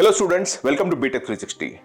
Hello students, welcome to BTech 360.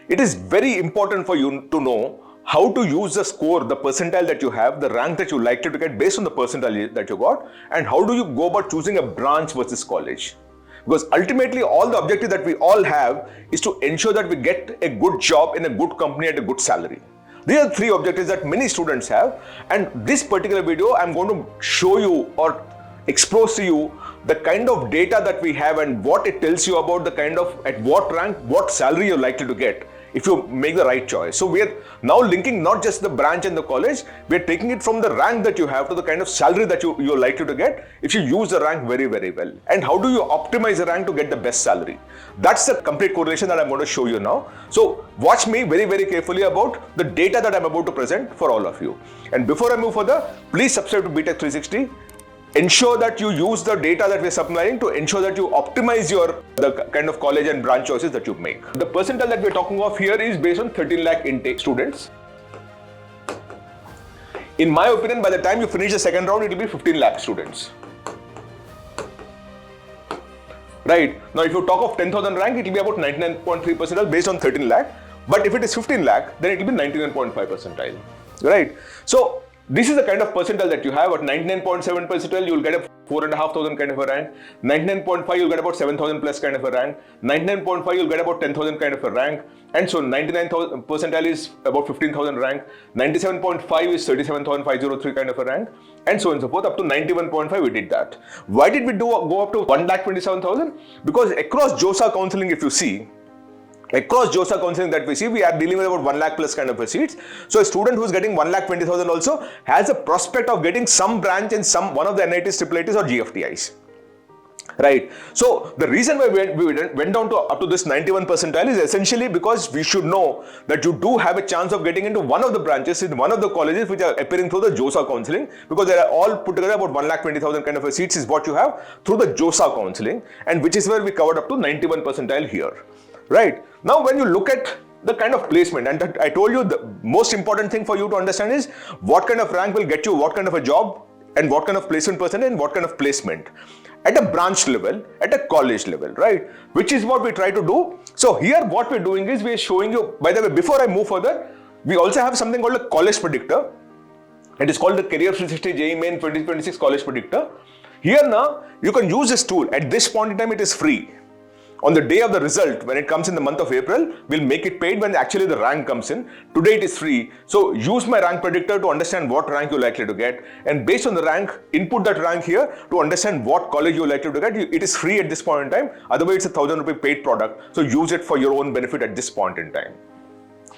It is very important for you to know how to use the score, the percentile that you have, the rank that you likely to get based on the percentile that you got, and how do you go about choosing a branch versus college. Because ultimately all the objective that we all have is to ensure that we get a good job in a good company at a good salary. These are three objectives that many students have, and this particular video I'm going to show you or expose to you the kind of data that we have and what it tells you about the kind of at what rank, what salary you're likely to get if you make the right choice. So we are now linking not just the branch and the college, we are taking it from the rank that you have to the kind of salary that you're likely to get if you use the rank very, very well. And how do you optimize the rank to get the best salary? That's the complete correlation that I'm going to show you now. So watch me very, very carefully about the data that I'm about to present for all of you. And before I move further, please subscribe to BTech 360. Ensure that you use the data that we're supplying to ensure that you optimize the kind of college and branch choices that you make. The percentile that we're talking of here is based on 13 lakh intake students. In my opinion, by the time you finish the second round, it will be 15 lakh students. Right. Now, if you talk of 10,000 rank, it will be about 99.3 percentile based on 13 lakh. But if it is 15 lakh, then it will be 99.5 percentile. Right. So, this is the kind of percentile that you have. At 99.7 percentile, you will get a 4,500 kind of a rank. 99.5, you'll get about 7,000 plus kind of a rank. 99.5, you'll get about 10,000 kind of a rank. And so 99,000 percentile is about 15,000 rank. 97.5 is 37,503 kind of a rank. And so on and so forth. Up to 91.5, we did that. Why did we go up to 1,27,000? Because across JoSAA Counselling, if you see, across JoSAA Counselling that we see, we are dealing with about 1 lakh plus kind of a seats. So a student who is getting 1,20,000 also has a prospect of getting some branch in one of the NITs, IIITs or GFTIs. Right. So the reason why we went down to up to this 91 percentile is essentially because we should know that you do have a chance of getting into one of the branches in one of the colleges which are appearing through the JoSAA Counselling, because they are all put together about 1,20,000 kind of a seats is what you have through the JoSAA Counselling, and which is where we covered up to 91 percentile here. Right. Now, when you look at the kind of placement, and I told you the most important thing for you to understand is what kind of rank will get you what kind of a job and what kind of placement percentage and what kind of placement at a branch level, at a college level, right? Which is what we try to do. So here what we're doing is we're showing you, by the way, before I move further, we also have something called a college predictor. It is called the Career 360 JEE Main 2026 College Predictor. Here now, you can use this tool. At this point in time, it is free. On the day of the result, when it comes in the month of April, we'll make it paid when actually the rank comes in. Today it is free. So use my rank predictor to understand what rank you're likely to get. And based on the rank, input that rank here to understand what college you're likely to get. It is free at this point in time. Otherwise, it's a 1,000 rupee paid product. So use it for your own benefit at this point in time.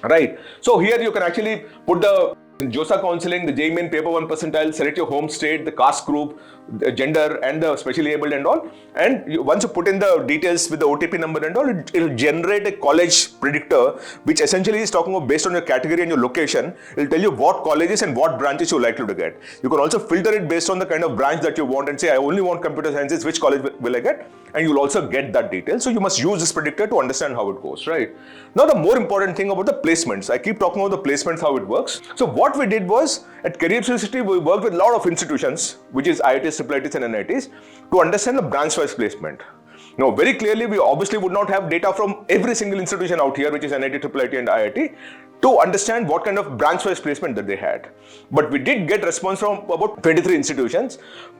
Right. So here you can actually put the JoSAA Counselling, the JEE Main paper 1 percentile, select your home state, the caste group, the gender and the specially abled and all. And once you put in the details with the OTP number and all, it will generate a college predictor, which essentially is talking about based on your category and your location. It will tell you what colleges and what branches you're likely to get. You can also filter it based on the kind of branch that you want and say, I only want computer sciences, which college will I get? And you'll also get that detail. So you must use this predictor to understand how it goes, right? Now the more important thing about the placements. I keep talking about the placements, how it works. So what we did was, at Career 360, we worked with a lot of institutions, which is IIITs, IIITs and NITs, to understand the branch-wise placement. Now, very clearly, we obviously would not have data from every single institution out here, which is NIT, IIIT and IIT, to understand what kind of branch-wise placement that they had. But we did get response from about 23 institutions,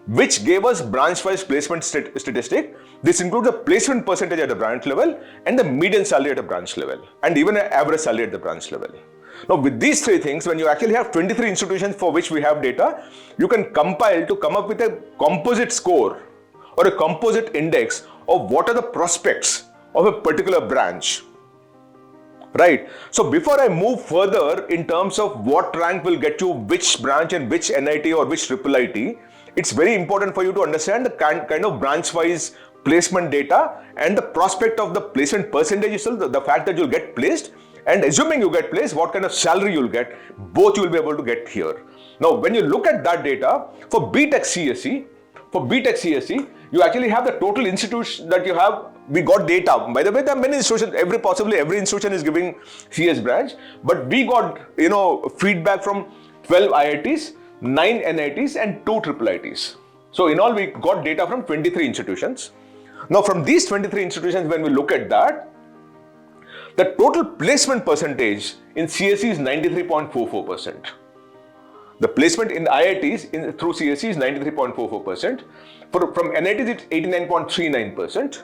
which gave us branch-wise placement statistic. This includes the placement percentage at the branch level and the median salary at the branch level, and even an average salary at the branch level. Now, with these three things, when you actually have 23 institutions for which we have data, you can compile to come up with a composite score or a composite index of what are the prospects of a particular branch. Right. So before I move further in terms of what rank will get you which branch and which NIT or which IIIT, it's very important for you to understand the kind of branch-wise placement data and the prospect of the placement percentage itself, the fact that you'll get placed, and assuming you get placed, what kind of salary you'll get, both you will be able to get here. Now, when you look at that data, for BTech CSE, you actually have the total institutes that you have. We got data. By the way, there are many institutions, possibly every institution is giving CS branch, but we got, feedback from 12 IITs, 9 NITs and 2 IIITs. So in all, we got data from 23 institutions. Now from these 23 institutions, when we look at that, the total placement percentage in CSE is 93.44%. The placement in IITs through CSE is 93.44%. From NITs, it's 89.39%.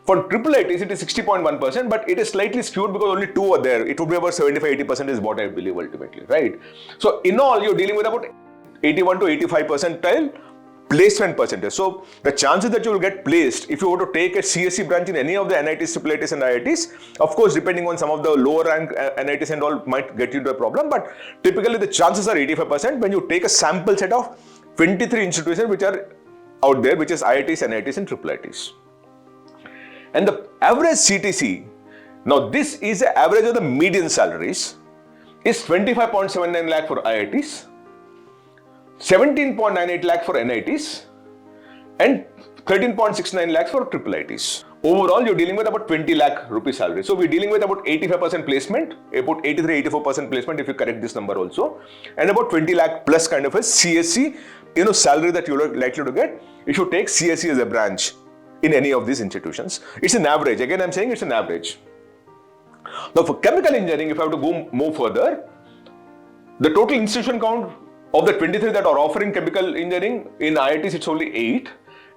For IIITs, it is 60.1%, but it is slightly skewed because only 2 are there. It would be about 75-80% is what I believe ultimately, right? So in all, you're dealing with about 81 to 85% placement percentage. So the chances that you will get placed if you were to take a CSE branch in any of the NITs, IIITs and IITs, of course, depending on some of the lower rank NITs and all might get you into a problem, but typically the chances are 85% when you take a sample set of 23 institutions which are out there, which is IITs, NITs and IIITs. And the average CTC, now this is the average of the median salaries, is 25.79 lakh for IITs, 17.98 lakh for NITs and 13.69 lakhs for IIITs. Overall, you're dealing with about 20 lakh rupee salary. So we're dealing with about 85% placement, about 83-84% placement if you correct this number also, and about 20 lakh plus kind of a CSE, salary that you're likely to get if you take CSE as a branch in any of these institutions. It's an average. Again, I'm saying it's an average. Now for chemical engineering, if I have to move further, the total institution count of the 23 that are offering chemical engineering, in IITs it's only 8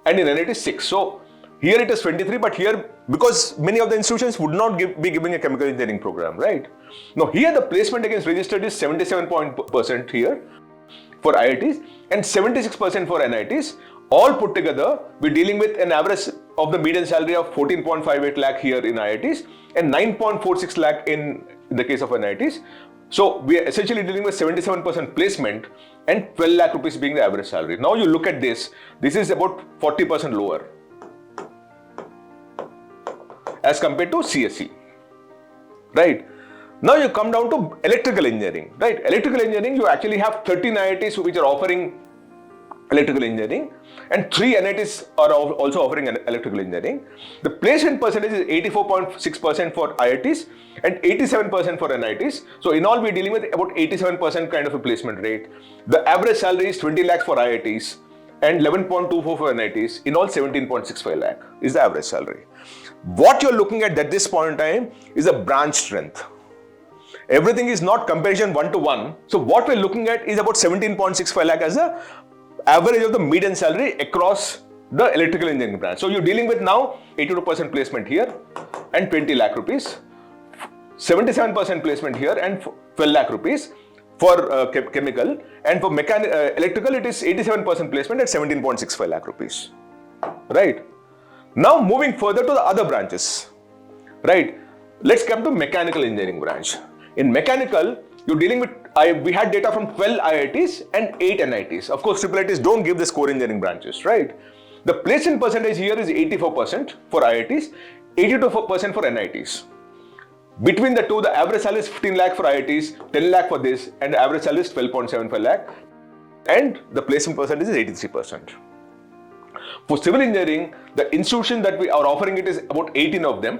and in NIT 6. So here it is 23, but here, because many of the institutions would not be giving a chemical engineering program, right? Now here the placement against registered is 77% here for IITs and 76% for NITs. All put together, we're dealing with an average of the median salary of 14.58 lakh here in IITs and 9.46 lakh in the case of NITs. So we are essentially dealing with 77% placement and 12 lakh rupees being the average salary. Now you look at this is about 40% lower as compared to CSE, right? Now you come down to electrical engineering, right? Electrical engineering, you actually have 13 IITs which are offering electrical engineering and 3 NITs are also offering electrical engineering. The placement percentage is 84.6% for IITs and 87% for NITs. So in all, we're dealing with about 87% kind of a placement rate. The average salary is 20 lakhs for IITs and 11.24 for NITs. In all, 17.65 lakh is the average salary. What you're looking at this point in time is a branch strength. Everything is not comparison 1-to-1. So what we're looking at is about 17.65 lakh as the average of the median salary across the electrical engineering branch. So you're dealing with now 82% placement here and 20 lakh rupees, 77% placement here and 12 lakh rupees for chemical, and for electrical it is 87% placement at 17.65 lakh rupees, right? Now moving further to the other branches, right? Let's come to mechanical engineering branch. In mechanical, you're dealing with, we had data from 12 IITs and 8 NITs. Of course, IIITs don't give the core engineering branches, right? The placement percentage here is 84% for IITs, 82% for NITs. Between the two, the average salary is 15 lakh for IITs, 10 lakh for this, and the average salary is 12.75 lakh, and the placement percentage is 83%. For civil engineering, the institution that we are offering it is about 18 of them,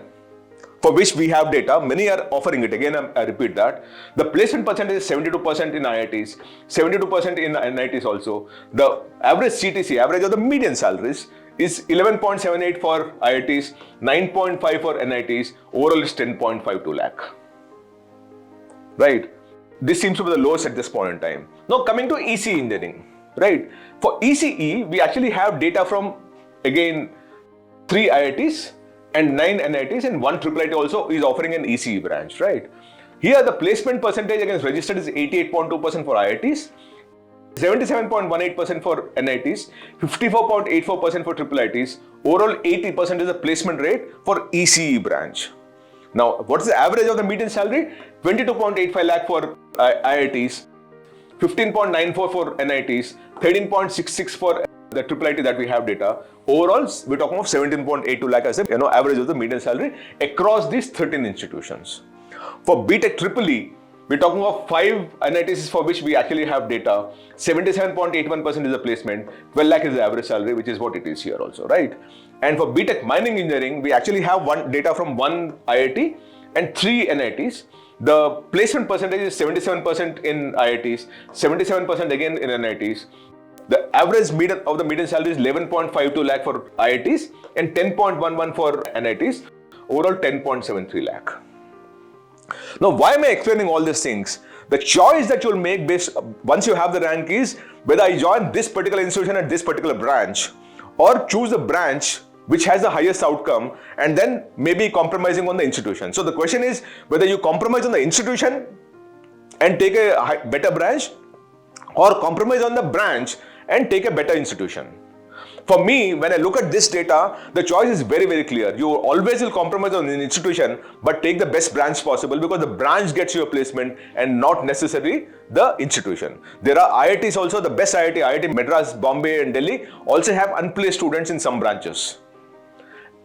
for which we have data. Many are offering it. Again, I repeat that. The placement percentage is 72% in IITs, 72% in NITs also. The average CTC, average of the median salaries, is 11.78 for IITs, 9.5 for NITs, overall is 10.52 lakh. Right? This seems to be the lowest at this point in time. Now coming to ECE engineering, right? For ECE, we actually have data from, again, 3 IITs and 9 NITs and 1 IIIT also is offering an ECE branch, right? Here the placement percentage against registered is 88.2% for IITs, 77.18% for NITs, 54.84% for IIITs, overall 80% is the placement rate for ECE branch. Now, what is the average of the median salary? 22.85 lakh for IITs, 15.94 for NITs, 13.66 for the IIIT that we have data. Overall, we're talking of 17.82 lakh as the average of the median salary across these 13 institutions. For BTech EEE, we're talking of 5 NITs for which we actually have data. 77.81% is the placement, 12 lakh is the average salary, which is what it is here also, right? And for BTech Mining Engineering, we actually have data from 1 IIT and 3 NITs. The placement percentage is 77% in IITs, 77% again in NITs. The average median salary is 11.52 lakh for IITs and 10.11 for NITs. Overall 10.73 lakh. Now, why am I explaining all these things? The choice that you'll make once you have the rank is whether I join this particular institution at this particular branch, or choose a branch which has the highest outcome and then maybe compromising on the institution. So the question is whether you compromise on the institution and take a better branch, or compromise on the branch and take a better institution. For me, when I look at this data, the choice is very, very clear. You always will compromise on an institution, but take the best branch possible, because the branch gets you a placement and not necessarily the institution. There are IITs also, the best IIT Madras, Bombay and Delhi also have unplaced students in some branches.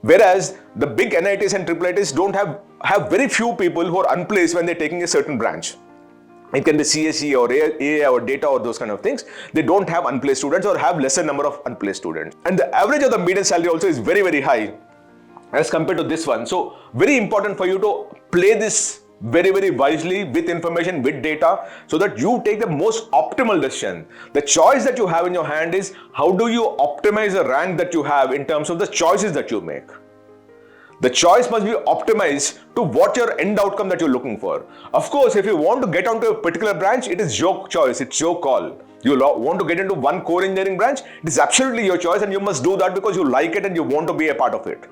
Whereas the big NITs and IIITs don't have very few people who are unplaced when they're taking a certain branch. It can be CSE or AA or data or those kind of things. They don't have unplaced students or have lesser number of unplaced students. And the average of the median salary also is very, very high as compared to this one. So very important for you to play this very, very wisely with information, with data, so that you take the most optimal decision. The choice that you have in your hand is how do you optimize the rank that you have in terms of the choices that you make. The choice must be optimized to what your end outcome that you're looking for. Of course, if you want to get onto a particular branch, it is your choice, it's your call. You want to get into one core engineering branch, it is absolutely your choice, and you must do that because you like it and you want to be a part of it.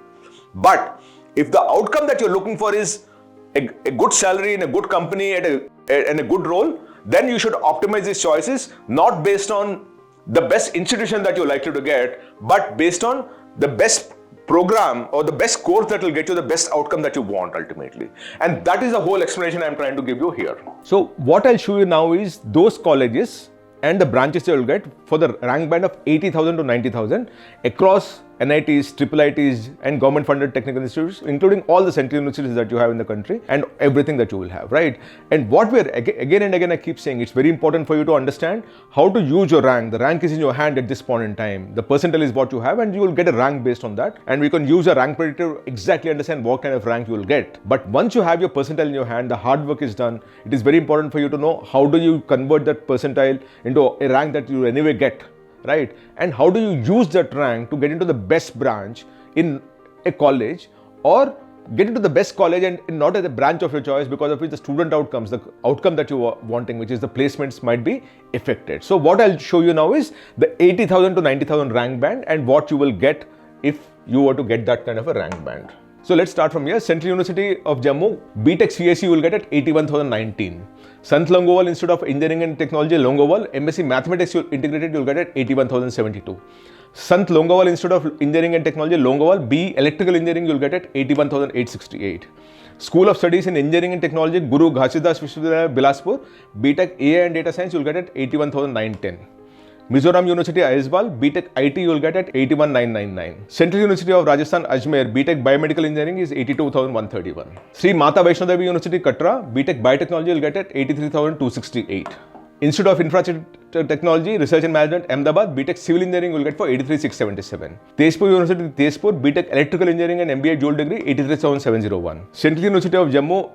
But if the outcome that you're looking for is a good salary in a good company and a good role, then you should optimize these choices, not based on the best institution that you're likely to get, but based on the best program or the best course that will get you the best outcome that you want ultimately. And that is the whole explanation I'm trying to give you here. So what I'll show you now is those colleges and the branches you will get for the rank band of 80,000 to 90,000 across NITs, IIITs and government funded technical institutes, including all the central universities that you have in the country and everything that you will have, right? And what we're again and again I keep saying, it's very important for you to understand how to use your rank. The rank is in your hand at this point in time. The percentile is what you have and you will get a rank based on that. And we can use a rank predictor to exactly understand what kind of rank you will get. But once you have your percentile in your hand, the hard work is done. It is very important for you to know how do you convert that percentile into a rank that you will anyway get, right? And how do you use that rank to get into the best branch in a college, or get into the best college and not at a branch of your choice, because of which the student outcomes, the outcome that you are wanting, which is the placements, might be affected. So what I'll show you now is the 80,000 to 90,000 rank band and what you will get if you were to get that kind of a rank band. So let's start from here. Central University of Jammu, BTech CSE you will get at 81,019. Sant Longowal Institute of Engineering and Technology, Longowal, MSc Mathematics integrated you will get at 81,072. Sant Longowal Institute of Engineering and Technology, Longowal, B Electrical Engineering you will get at 81,868. School of Studies in Engineering and Technology, Guru Ghasidas Vishwavidyalaya, Bilaspur, BTech AI and Data Science you will get at 81,910. Mizoram University, Aiswal, BTech IT you will get at 81,999. Central University of Rajasthan, Ajmer, BTech Biomedical Engineering is 82,131. Sri Mata Vaishno Devi University, Katra, BTech Biotechnology you will get at 83,268. Institute of Infrastructure Technology, Research and Management, Ahmedabad, BTech Civil Engineering will get for 83,677. Tezpur University, Tezpur, BTech Electrical Engineering and MBA Dual Degree, 83,701. Central University of Jammu,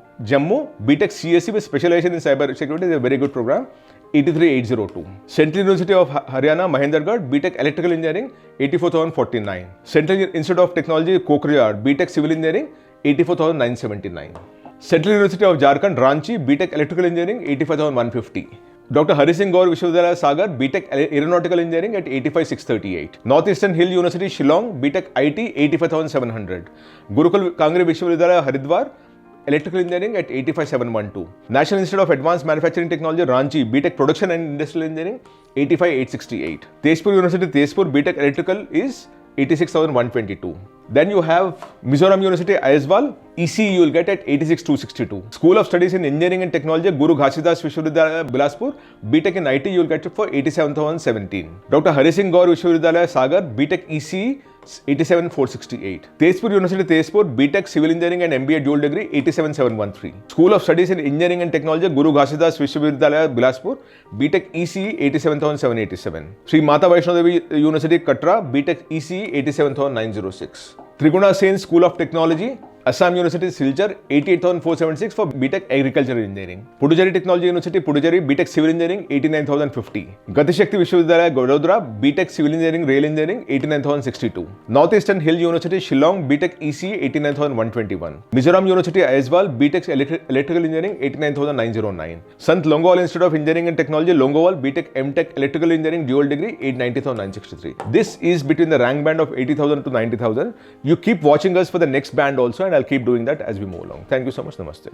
BTech CSE with specialization in cyber security is a very good program, 83,802. Central University of Haryana, Mahendragarh, BTech Electrical Engineering, 84,049. Central Institute of Technology, Kokriyar, BTech Civil Engineering, 84,979. Central University of Jharkhand, Ranchi, BTech Electrical Engineering, 85,150. Dr. Hari Singh Gaur Vishwavidyalaya, Sagar, BTech Aeronautical Engineering at 85,638. Northeastern Hill University, Shillong, BTech IT, 85,700. Gurukul Kangri Vishwavidyalaya, Haridwar, Electrical Engineering at 85,712. National Institute of Advanced Manufacturing Technology, Ranchi, BTech Production and Industrial Engineering, 85,868. Tezpur University, Tezpur, BTech Electrical is 86,122. Then you have Mizoram University, Aiswal, ECE you will get at 86,262. School of Studies in Engineering and Technology, Guru Ghasidas Vishwavidyalaya, Bilaspur, BTech in IT you will get it for 87,017. Dr. Hari Singh Gaur Vishwavidyalaya, Sagar, BTech ECE, 87,468. Tezpur University, Tezpur, BTech Civil Engineering and MBA Dual Degree, 87,713. School of Studies in Engineering and Technology, Guru Ghasidas Vishwavidyalaya, Bilaspur, BTech ECE, 87,787. Sri Mata Vaishno Devi University, Katra, BTech ECE, 87,906. Triguna Sen School of Technology, Assam University Silchar, 88,476 for BTech Agricultural Engineering. Puducherry Technology University, Puducherry, BTech Civil Engineering, 89,050. Gati Shakti Vishwavidyalaya, Vadodara, BTech Civil Engineering, Rail Engineering, 89,062. Northeastern Hill University, Shillong, BTech ECE, 89,121. Mizoram University, Aizwal, BTech Electrical Engineering, 89,909. Sant Longowal Institute of Engineering and Technology, Longowal, BTech MTech Electrical Engineering, Dual Degree, 890,963. This is between the rank band of 80,000 to 90,000. You keep watching us for the next band also, and I'll keep doing that as we move along. Thank you so much. Namaste.